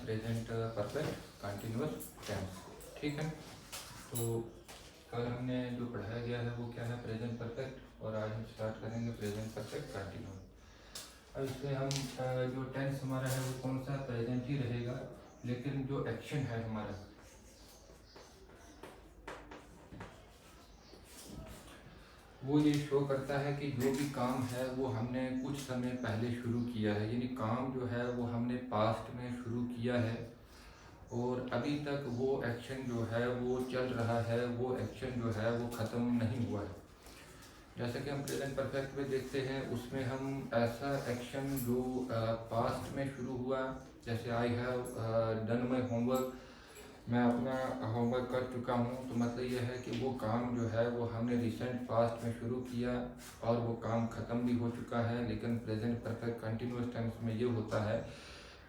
Present perfect continuous tense. ठीक है, तो कल हमने जो पढ़ाया गया है वो क्या है, प्रेजेंट परफेक्ट, और आज हम स्टार्ट करेंगे प्रेजेंट परफेक्ट कंटिन्यूअस। अब इसमें हम जो टेंस हमारा है वो कौन सा, प्रेजेंट ही रहेगा, लेकिन जो एक्शन है हमारा वो ये शो करता है कि जो भी काम है वो हमने कुछ समय पहले शुरू किया है, यानी काम जो है वो हमने पास्ट में शुरू किया है और अभी तक वो एक्शन जो है वो चल रहा है, वो एक्शन जो है वो ख़त्म नहीं हुआ है। जैसे कि हम प्रेजेंट परफेक्ट में देखते हैं, उसमें हम ऐसा एक्शन जो पास्ट में शुरू हुआ, जैसे I have done my homework, मैं अपना होमवर्क कर चुका हूँ, तो मतलब ये है कि वो काम जो है वो हमने रिसेंट पास्ट में शुरू किया और वो काम ख़त्म भी हो चुका है। लेकिन प्रेजेंट परफेक्ट कंटिन्यूअस टेंस में ये होता है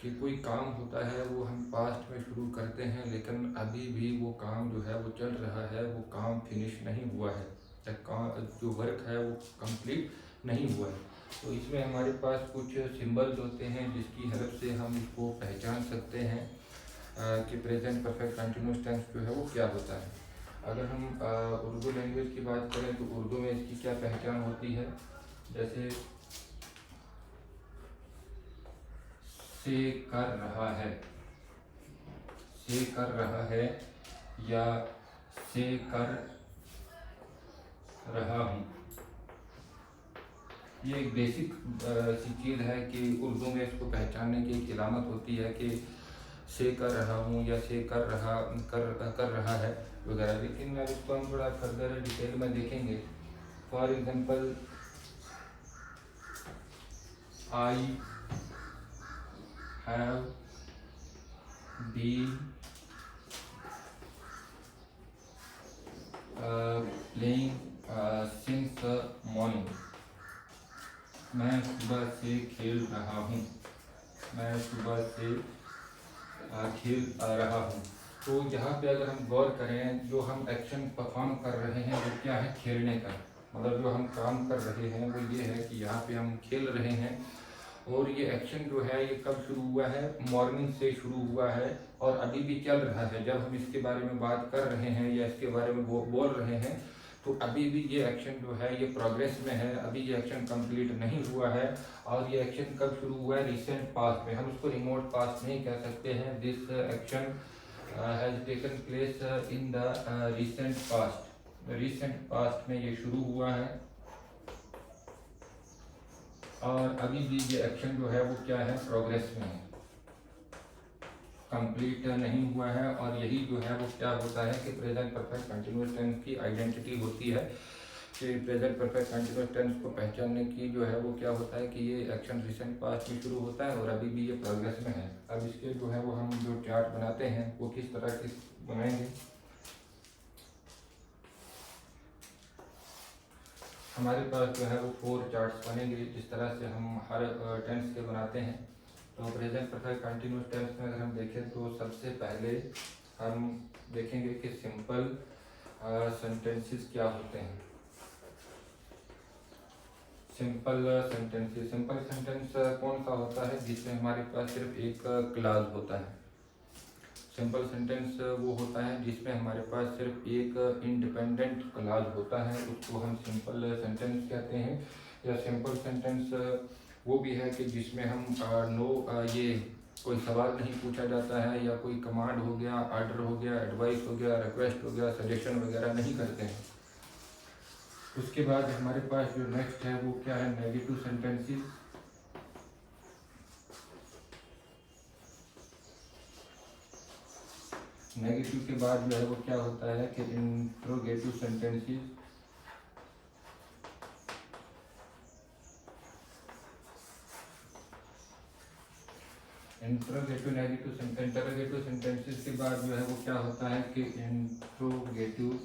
कि कोई काम होता है वो हम पास्ट में शुरू करते हैं, लेकिन अभी भी वो काम जो है वो चल रहा है, वो काम फिनिश नहीं हुआ है, जो वर्क है वो कंप्लीट नहीं हुआ है। तो इसमें हमारे पास कुछ सिंबल्स होते हैं जिसकी हेल्प से हम इसको पहचान सकते हैं कि प्रेजेंट परफेक्ट कंटिन्यूअस टेंस जो है वो क्या होता है। अगर हम उर्दू लैंग्वेज की बात करें तो उर्दू में इसकी क्या पहचान होती है, जैसे से कर रहा है, से कर रहा है या से कर रहा हूँ, ये एक बेसिक सी चीज़ है कि उर्दू में इसको पहचानने की एक इलामत होती है कि से कर रहा हूँ या से कर रहा है वगैरह। लेकिन अब इसको हम थोड़ा फर्दर डिटेल में देखेंगे। For example, I have been playing since morning, मैं सुबह से खेल रहा हूँ, मैं सुबह से खेल रहा हूँ। तो यहाँ पे अगर हम गौर करें, जो हम एक्शन परफॉर्म कर रहे हैं वो क्या है, खेलने का। मतलब जो हम काम कर रहे हैं वो ये है कि यहाँ पे हम खेल रहे हैं, और ये एक्शन जो है ये कब शुरू हुआ है, मॉर्निंग से शुरू हुआ है और अभी भी चल रहा है। जब हम इसके बारे में बात कर रहे हैं या इसके बारे में बोल रहे हैं तो अभी भी ये एक्शन जो है ये प्रोग्रेस में है, अभी ये एक्शन कंप्लीट नहीं हुआ है। और ये एक्शन कब शुरू हुआ है, रिसेंट पास्ट में, हम उसको रिमोट पास्ट नहीं कह सकते हैं। This action has taken place in the recent past, recent past में ये शुरू हुआ है और अभी भी ये एक्शन जो है वो क्या है, प्रोग्रेस में है, कंप्लीट नहीं हुआ है। और यही जो है वो क्या होता है कि प्रेजेंट परफेक्ट कंटिन्यूअस टेंस की आइडेंटिटी होती है, कि प्रेजेंट परफेक्ट कंटिन्यूअस टेंस को पहचानने की जो है वो क्या होता है कि ये एक्शन रिसेंट पास्ट में शुरू होता है और अभी भी ये प्रोग्रेस में है। अब इसके जो है वो हम जो चार्ट बनाते हैं वो किस तरह के बनाएंगे। हमारे पास जो है वो 4 चार्ट्स बनेंगे, जिस तरह से हम हर टेंस के बनाते हैं। तो प्रेजेंट परफेक्ट कंटिन्यूअस टेंस में अगर हम देखें तो सबसे पहले हम देखेंगे कि सिंपल सेंटेंसेस क्या होते हैं। सिंपल सेंटेंसेस, सिंपल सेंटेंस कौन सा होता है जिसमें हमारे पास सिर्फ एक क्लॉज होता है। सिंपल सेंटेंस वो होता है जिसमें हमारे पास सिर्फ एक इंडिपेंडेंट क्लॉज होता है, उसको हम सिंपल सेंटेंस कहते हैं। या सिंपल सेंटेंस वो भी है कि जिसमें हम ये कोई सवाल नहीं पूछा जाता है या कोई कमांड हो गया, ऑर्डर हो गया, एडवाइस हो गया, रिक्वेस्ट हो गया, सजेशन वगैरह नहीं करते हैं। उसके बाद हमारे पास जो नेक्स्ट है वो क्या है, नेगेटिव सेंटेंसेस। नेगेटिव के बाद जो है वो क्या होता है कि interrogative sentences. Interrogative interrogative sentences के बाद जो है वो क्या होता है कि इंट्रोगेटिव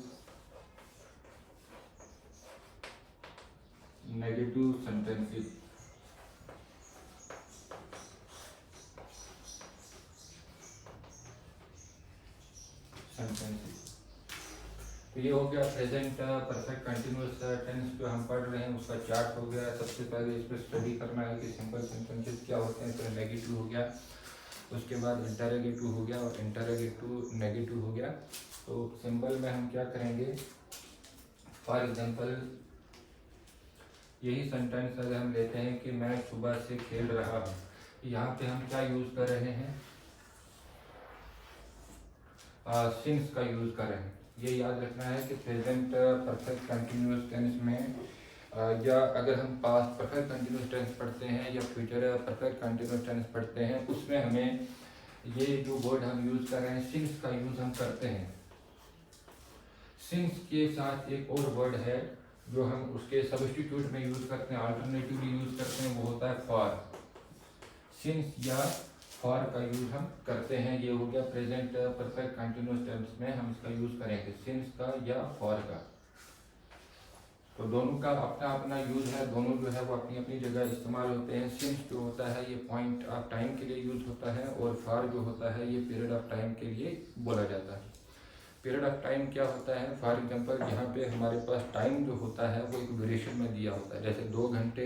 नेगेटिव सेंटेंसेस। तो ये हो गया प्रेजेंट परफेक्ट कंटिन्यूअस टेंस जो हम पढ़ रहे हैं उसका चार्ट हो गया। सबसे पहले इस पर स्टडी करना है कि सिंपल सेंटेंसेस क्या होते हैं, फिर नेगेटिव हो गया, उसके बाद इंटरोगेटिव हो गया और इंटरोगेटिव नेगेटिव हो गया। तो सिंबल में हम क्या करेंगे, फॉर एग्जांपल यही सेंटेंस अगर हम लेते हैं कि मैं सुबह से खेल रहा हूँ, यहाँ पे हम क्या यूज कर रहे हैं, सिंस का यूज कर रहे हैं। ये याद रखना है कि प्रेजेंट परफेक्ट कंटिन्यूअस टेंस में या अगर हम पास्ट परफेक्ट कंटिन्यूअस टेंस पढ़ते हैं या फ्यूचर परफेक्ट कंटिन्यूअस टेंस पढ़ते हैं, उसमें हमें ये जो वर्ड हम यूज कर रहे हैं सिंस का यूज हम करते हैं। सिंस के साथ एक और वर्ड है जो हम उसके सब्स्टिट्यूट में यूज करते हैं, अल्टरनेटिवली यूज करते हैं, वो होता है फॉर। सिंस या फॉर का यूज हम करते हैं। ये हो गया प्रेजेंट परफेक्ट कंटिन्यूअस टेंस में हम इसका यूज करेंगे, सिंस का या फॉर का। तो दोनों का अपना अपना यूज है, दोनों जो है वो अपनी अपनी जगह इस्तेमाल होते हैं। सिंस जो होता है ये पॉइंट ऑफ टाइम के लिए यूज होता है और फॉर जो होता है ये पीरियड ऑफ टाइम के लिए बोला जाता है। पीरियड ऑफ टाइम क्या होता है, फॉर एग्जांपल यहाँ पे हमारे पास टाइम जो होता है वो एक ड्यूरेशन में दिया होता है, जैसे 2 घंटे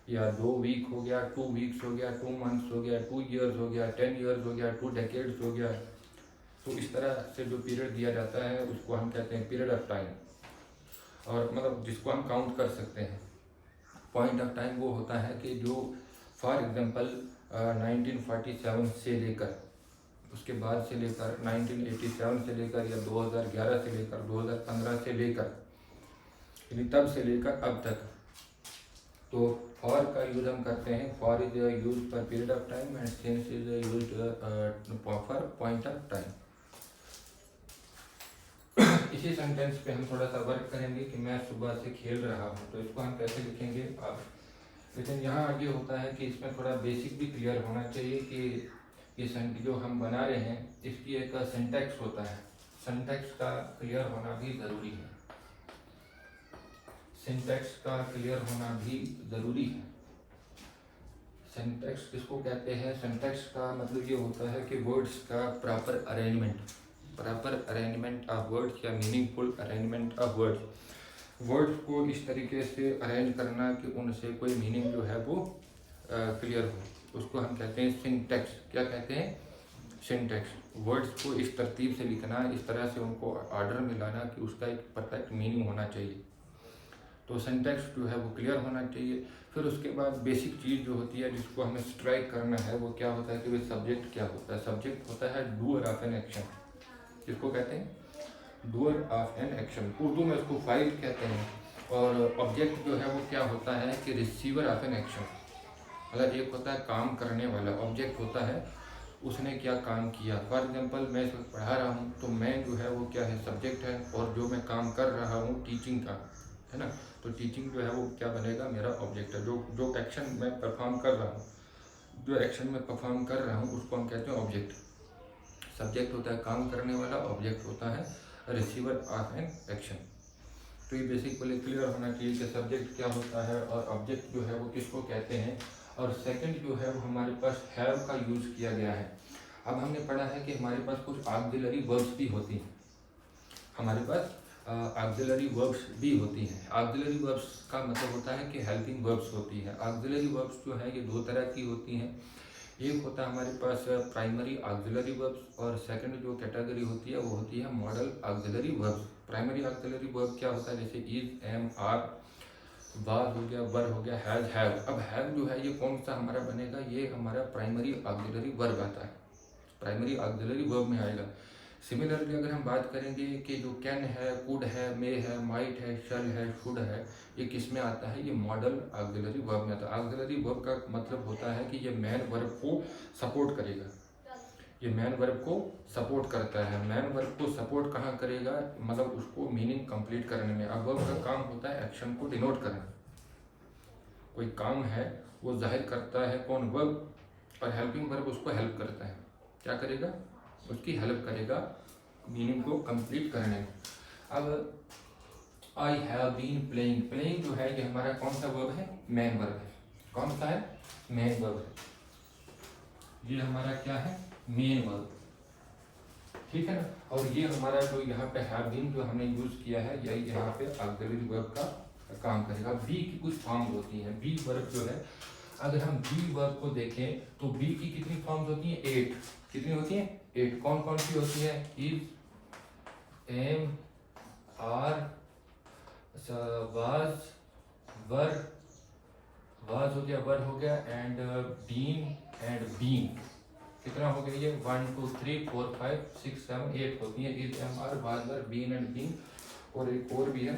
या 2 वीक हो गया, 2 वीक्स हो गया, 2 मंथ्स हो गया, 2 ईयर्स हो गया, 10 ईयर्स हो गया, 2 डेकेड्स हो गया। तो इस तरह से जो पीरियड दिया जाता है उसको हम कहते हैं पीरियड ऑफ टाइम, और मतलब जिसको हम काउंट कर सकते हैं। पॉइंट ऑफ टाइम वो होता है कि जो फॉर एग्जांपल 1947 से लेकर, उसके बाद से लेकर 1987 से लेकर या 2011 से लेकर 2015 से लेकर, यानी तब से लेकर अब तक। तो फॉर का यूज हम करते हैं, for is use for period of time and since is used for point of time. इसी सेंटेंस पे हम थोड़ा सा वर्क करेंगे कि मैं सुबह से खेल रहा हूँ, तो इसको हम कैसे लिखेंगे अब। लेकिन यहाँ आगे होता है कि इसमें थोड़ा बेसिक भी क्लियर होना चाहिए कि ये जो हम बना रहे हैं इसकी एक सिंटैक्स होता है, सिंटैक्स का क्लियर होना भी ज़रूरी है। सिंटैक्स का क्लियर होना भी ज़रूरी है। सिंटैक्स किसको कहते हैं, सिंटैक्स का मतलब ये होता है कि वर्ड्स का प्रॉपर अरेंजमेंट ऑफ वर्ड्स या मीनिंगफुल अरेंजमेंट ऑफ वर्ड्स को इस तरीके से अरेंज करना कि उनसे कोई मीनिंग जो है वो क्लियर हो, उसको हम कहते हैं सिंटैक्स। क्या कहते हैं, सिंटैक्स। वर्ड्स को इस तरतीब से लिखना, इस तरह से उनको ऑर्डर में लाना कि उसका एक परफेक्ट मीनिंग होना चाहिए। तो सिंटैक्स जो है वो क्लियर होना चाहिए। फिर उसके बाद बेसिक चीज़ जो होती है जिसको हमें स्ट्राइक करना है वो क्या होता है कि भाई सब्जेक्ट क्या होता है। सब्जेक्ट होता है डूअर ऑफ एन एक्शन, जिसको कहते हैं doer of an action, Urdu में उसको फाइल कहते हैं। और ऑब्जेक्ट जो है वो क्या होता है कि रिसीवर ऑफ एन एक्शन। अगर एक होता है काम करने वाला, ऑब्जेक्ट होता है उसने क्या काम किया। फॉर एग्जांपल मैं इस वक्त पढ़ा रहा हूँ तो मैं जो है वो क्या है, सब्जेक्ट है, और जो मैं काम कर रहा हूँ टीचिंग का है ना, तो टीचिंग जो है वो क्या बनेगा, मेरा ऑब्जेक्ट है। जो एक्शन मैं परफॉर्म कर रहा हूँ, जो एक्शन मैं परफॉर्म कर रहा हूँ उसको हम कहते हैं ऑब्जेक्ट। सब्जेक्ट होता है काम करने वाला, ऑब्जेक्ट होता है रिसीवर ऑफ एन एक्शन। तो ये बेसिक पहले क्लियर होना चाहिए कि सब्जेक्ट क्या होता है और ऑब्जेक्ट जो है वो किसको कहते हैं। और सेकंड जो है वो हमारे पास हैव का यूज़ किया गया है। अब हमने पढ़ा है कि हमारे पास कुछ ऑक्सिलरी वर्ब्स भी होती हैं, हमारे पास ऑक्सिलरी वर्ब्स भी होती हैं। ऑक्सिलरी वर्ब्स का मतलब होता है कि हेल्पिंग वर्ब्स होती है। ऑक्सिलरी वर्ब्स जो है ये 2 तरह की होती हैं। एक होता है हमारे पास प्राइमरी ऑक्सिलरी वर्ब्स, और सेकंड जो कैटेगरी होती है वो होती है model auxiliary verbs. Primary auxiliary verb क्या होता है, जैसे इज, एम, आर, वाज हो गया, वर हो गया, हैज, हैव। अब हैव जो है ये कौन सा हमारा बनेगा, ये हमारा प्राइमरी ऑक्सिलरी वर्ब आता है, प्राइमरी ऑक्सिलरी वर्ब में आएगा। सिमिलरली अगर हम बात करेंगे कि जो कैन है, कुड है, मे है, माइट है, शल है, शुड है, ये किस में आता है, ये मॉडल ऑक्सिलरी वर्ब में आता है। ऑक्सिलरी वर्ब का मतलब होता है कि ये मेन वर्ब को सपोर्ट करेगा, ये मैन वर्ब को सपोर्ट करता है। मैन वर्ब को सपोर्ट कहाँ करेगा, मतलब उसको मीनिंग कंप्लीट करने में। अब वर्ब का काम होता है एक्शन को डिनोट करना, कोई काम है वो जाहिर करता है कौन, वर्ब, और हेल्पिंग वर्ब उसको हेल्प करता है, क्या करेगा, उसकी हेल्प करेगा मीनिंग को कंप्लीट करने में। अब I have been playing, playing जो है ये हमारा कौन सा वर्ब है, मैन वर्ब है। कौन सा है, मैन वर्ब है, ये हमारा क्या है, मेन वर्ब, ठीक है ना। और ये हमारा जो यहाँ पे हैव बीन जो हमने यूज किया है यही यहाँ पे ऑक्सिलरी वर्ब का काम करेगा। बी की कुछ फॉर्म होती हैं, बी वर्ब जो है अगर हम बी वर्ब को देखें तो बी की कितनी फॉर्म्स होती हैं? 8। कितनी होती हैं? 8। कौन कौन सी होती है? Is, am, are, was, were, was हो गया, वर हो गया, एंड बीन एंड बीइंग। कितना हो गया ये? 1 2 3 4 5 6 7 8 होती है। Is, am, are, was, were, been and being. और एक और भी है,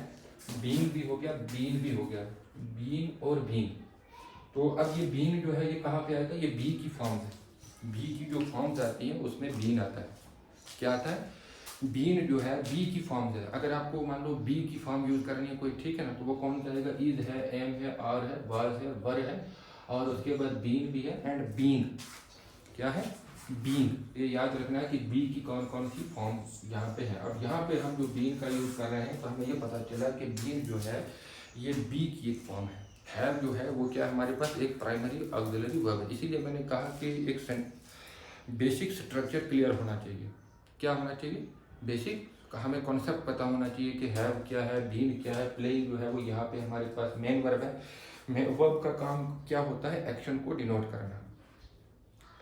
बीइंग भी हो गया, बीन भी हो गया, बीन और बीन। तो अब ये बीन जो है ये कहाँ पे आएगा? ये बी की फॉर्म है। बी की जो फॉर्म्स आती है उसमें बीन आता है। क्या आता है? बीन जो है बी की फॉर्म है। अगर आपको मान लो बी की फॉर्म यूज करनी है कोई, ठीक है ना, तो वो कौन सा आएगा? इज है, एम है, आर है, वाज है, वर है, और उसके बाद बीन भी है एंड बीन। क्या है? बीन। ये याद रखना है कि बी की कौन कौन सी फॉर्म यहाँ पे है। अब यहाँ पे हम जो बीन का यूज कर रहे हैं तो हमें ये पता चला कि बीन जो है ये बी की एक फॉर्म है। हैव जो है वो क्या है? हमारे पास एक प्राइमरी ऑक्सिलरी वर्ब है। इसीलिए मैंने कहा कि एक बेसिक स्ट्रक्चर क्लियर होना चाहिए। क्या होना चाहिए? बेसिक हमें कॉन्सेप्ट पता होना चाहिए कि हैव क्या है, बीन क्या है। प्लेइंग जो है वो यहाँ पे हमारे पास मेन वर्ब है। वर्ब का काम क्या होता है? एक्शन को डिनोट करना,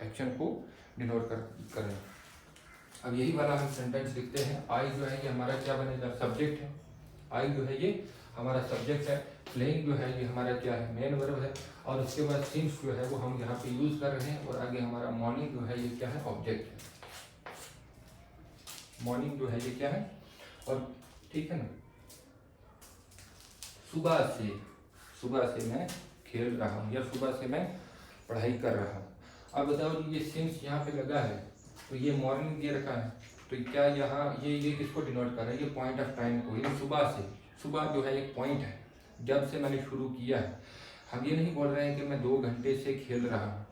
एक्शन को डिनोट करना। अब यही वाला हम सेंटेंस लिखते हैं। आई जो है ये हमारा क्या बनेगा? सब्जेक्ट है। आई जो है ये हमारा सब्जेक्ट है। प्लेइंग जो है ये हमारा क्या है? मेन वर्ब है। और उसके बाद सिंस जो है वो हम यहाँ पे यूज कर रहे हैं। और आगे हमारा मॉर्निंग जो है ये क्या है? ऑब्जेक्ट है। मॉर्निंग जो है ये क्या है? और ठीक है ना, सुबह से मैं खेल रहा हूँ या सुबह से मैं पढ़ाई कर रहा हूँ। अब बताओ ये सिंस यहाँ पे लगा है तो ये मॉर्निंग दे रखा है, तो क्या यहाँ ये किसको डिनोट कर रहा है? ये पॉइंट ऑफ टाइम को। ये सुबह से, सुबह जो है एक पॉइंट है जब से मैंने शुरू किया है। हम ये नहीं बोल रहे हैं कि मैं 2 घंटे से खेल रहा हूँ।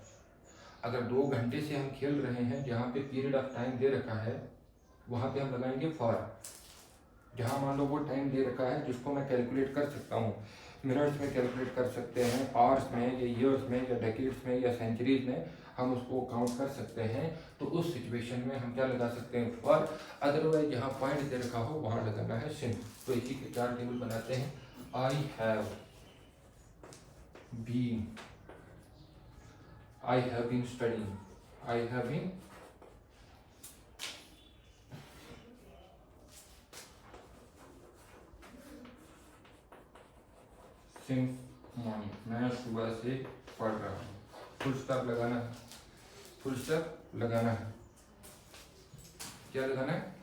अगर 2 घंटे से हम खेल रहे हैं, जहाँ पे पीरियड ऑफ टाइम दे रखा है वहाँ पे हम लगाएंगे फॉर। जहाँ मान लो वो टाइम दे रखा है जिसको मैं कैलकुलेट कर सकता हूँ, मिनट्स में कैलकुलेट कर सकते हैं, आवर्स में या ईयर्स में या डेकेड्स में या सेंचुरीज में हम उसको काउंट कर सकते हैं। तो उस सिचुएशन में हम क्या लगा सकते हैं? फॉर। अदरवाइज जहाँ पॉइंट दे रखा हो वहाँ लगाना है सिंस। तो इसी के 4 टेबल बनाते हैं। I have been studying, I have been since morning, मैं सुबह से पढ़ रहा हूँ। फुल स्टॉप लगाना है, फुल स्टॉप लगाना है। क्या लगाना है?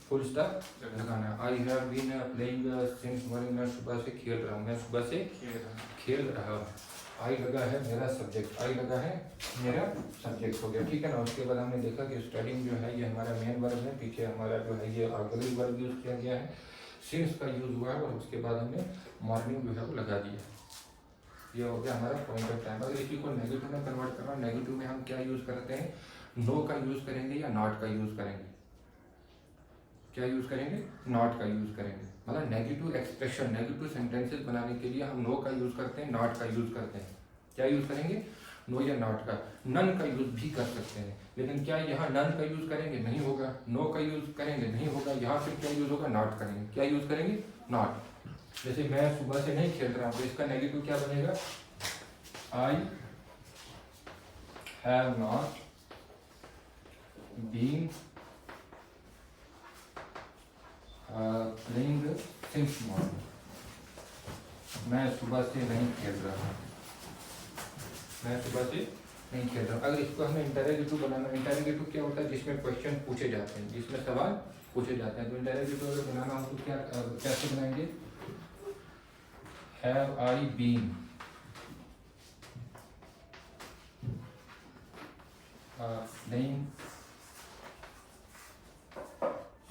फुल स्टॉप लगाना है। I have been playing since morning, मैं सुबह से खेल रहा हूँ, मैं सुबह से खेल रहा हूँ। आई लगा है मेरा सब्जेक्ट, आई लगा है मेरा सब्जेक्ट हो गया, ठीक है ना। उसके बाद हमने देखा कि स्टडिंग जो है ये हमारा मेन वर्ब है, पीछे हमारा जो है ये ऑक्सिलरी वर्ब यूज किया गया है, सिंस का यूज हुआ है, और उसके बाद हमने मॉर्निंग जो है वो लगा दिया। ये हो गया हमारा पॉइंट ऑफ टाइम। अगर इसी को नेगेटिव में कन्वर्ट करना, नेगेटिव में हम क्या यूज करते हैं? नो का यूज करेंगे या नॉट का यूज करेंगे? क्या यूज करेंगे? नॉट का यूज करेंगे। मतलब नेगेटिव एक्सप्रेशन, नेगेटिव सेंटेंसेस बनाने के लिए हम नो का यूज करते हैं, नॉट का यूज करते हैं। क्या यूज करेंगे? नो या नॉट का। नन का यूज भी कर सकते हैं, लेकिन क्या यहाँ नन का यूज करेंगे? नहीं होगा। नो का यूज करेंगे? नहीं होगा। यहाँ फिर क्या यूज होगा? नॉट करेंगे। क्या यूज करेंगे? नॉट। जैसे मैं सुबह से नहीं खेल रहा हूँ, तो इसका नेगेटिव क्या बनेगा? I have not been playing since morning, मैं सुबह से नहीं खेल रहा हूँ, मैं सुबह से नहीं खेल रहा हूँ। अगर इसको हमें इंटरोगेटिव बनाना, इंटरोगेटिव क्या होता है? जिसमें क्वेश्चन पूछे जाते हैं, जिसमें सवाल पूछे जाते हैं। तो इंटरोगेटिव अगर बनाना हो तो क्या कैसे बनाएंगे? Have I been playing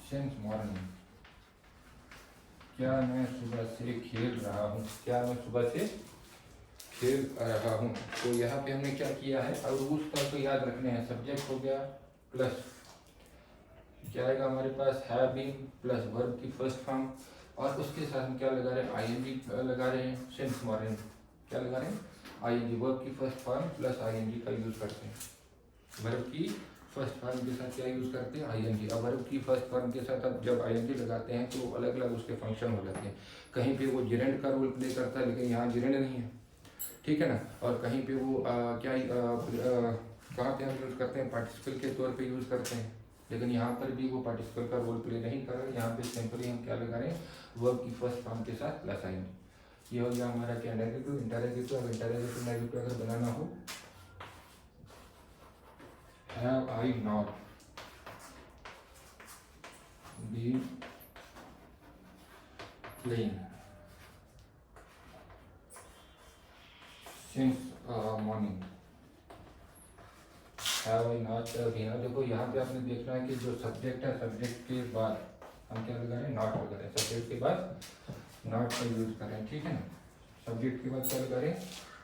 since morning, क्या मैं सुबह से खेल रहा हूँ, क्या मैं सुबह से खेल रहा हूँ। तो यहाँ पे हमने क्या किया है? और उसका तो याद रखने हैं, सब्जेक्ट हो गया प्लस क्या आएगा हमारे पास? हैव बीन प्लस वर्ब की फर्स्ट फॉर्म, और उसके साथ हम क्या लगा रहे हैं? आईएनजी लगा रहे हैं। सिंस मॉर्निंग क्या लगा रहे हैं? आईएनजी, वर्ब की फर्स्ट फॉर्म प्लस आईएनजी का यूज करते हैं। वर्ब की फर्स्ट फॉर्म के साथ क्या यूज करते हैं? आईएनजी। अब वर्ब की फर्स्ट फॉर्म के साथ अब जब आईएनजी लगाते हैं तो अलग अलग उसके फंक्शन हो जाते हैं। कहीं पे वो जिरेंड का रोल प्ले करता है, लेकिन यहाँ जिरेंड नहीं है। ठीक है ना। और कहीं पे वो कहाँ पे हम यूज़ करते हैं, पार्टिसिपल के तौर पे यूज़ करते हैं, लेकिन यहाँ पर भी वो पार्टिसिपल का रोल प्ले नहीं कर रहे। यहाँ पे सिंपली हम क्या लगा रहे हैं, वर्ब की फर्स्ट फॉर्म के साथ प्लस आई। ये हो गया हमारा क्या, नेगेटिव। इंटरोगेटिव, अब इंटरोगेटिव नेगेटिव अगर बनाना हो, have I not been playing since morning. Have I not been, देखो यहाँ पे आपने देखना है कि जो सब्जेक्ट है, सब्जेक्ट के बाद हम क्या लगा रहे हैं, नॉट लगा रहे हैं। सब्जेक्ट के बाद नॉट का यूज कर रहे हैं, ठीक है ना। सब्जेक्ट के बाद क्या लगा रहे हैं,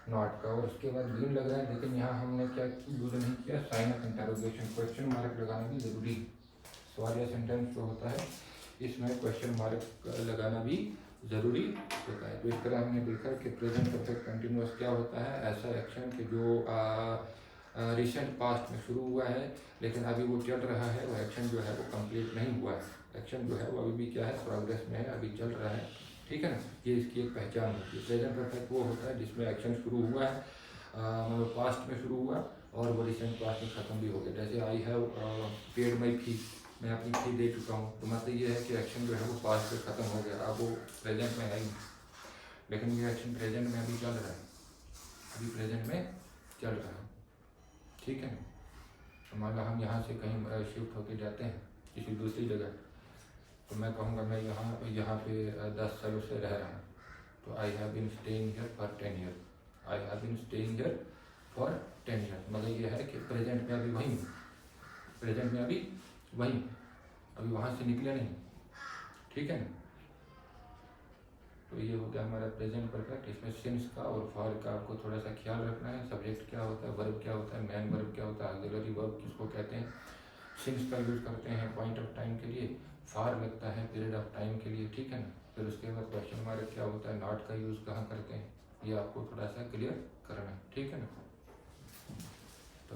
नॉट का, और उसके बाद बीन लग रहा है। लेकिन यहाँ हमने क्या यूज नहीं किया, sign of interrogation, question mark लगाना भी जरूरी। सवाल या सेंटेंस जो होता है इसमें क्वेश्चन मार्क लगाना भी जरूरी होता है। तो इस तरह हमने देखा कि प्रेजेंट परफेक्ट कंटिन्यूअस क्या होता है, ऐसा एक्शन कि जो रिसेंट पास्ट में शुरू हुआ है लेकिन अभी वो चल रहा है, वो एक्शन जो है वो कंप्लीट नहीं हुआ है। एक्शन जो है वो अभी भी क्या है, प्रोग्रेस में है, अभी चल रहा है, ठीक है ना। ये इसकी एक पहचान होती है। प्रेजेंट परफेक्ट वो होता है जिसमें एक्शन शुरू हुआ है, मतलब पास्ट में शुरू हुआ और वो रिसेंट पास्ट में ख़त्म भी हो गया। जैसे आई हैव पेड माई फी, मैं अपनी फी दे चुका हूँ, तो मतलब ये है कि एक्शन जो है वो पास्ट में ख़त्म हो गया, अब वो प्रेजेंट में है ही, लेकिन ये एक्शन प्रेजेंट में अभी चल रहा है, अभी प्रेजेंट में चल रहा है, ठीक है ना। तो मान लो हम यहाँ से कहीं शिफ्ट होके जाते हैं किसी दूसरी जगह, तो मैं कहूँगा मैं यहाँ पे 10 सालों से रह रहा हूँ, तो I have been staying here for 10 year. I have been staying here for 10 year, मतलब ये है कि प्रेजेंट में अभी वहीं हूँ, प्रेजेंट में अभी वहीं, अभी वहाँ से निकले नहीं, ठीक है ना। तो ये हो गया हमारा प्रेजेंट परफेक्ट। इसमें सिंस का और फॉर का आपको थोड़ा सा ख्याल रखना है। सब्जेक्ट क्या होता है, वर्ब क्या होता है, मैन वर्ब क्या होता है, ऑक्सिलरी वर्ब किसको कहते हैं। सिंस का यूज़ करते हैं पॉइंट ऑफ टाइम के लिए, फॉर लगता है पीरियड ऑफ टाइम के लिए, ठीक है ना। फिर उसके बाद क्वेश्चन मार्क क्या होता है, नॉट का यूज़ कहाँ करते हैं, ये आपको थोड़ा सा क्लियर करना है, ठीक है ना। तो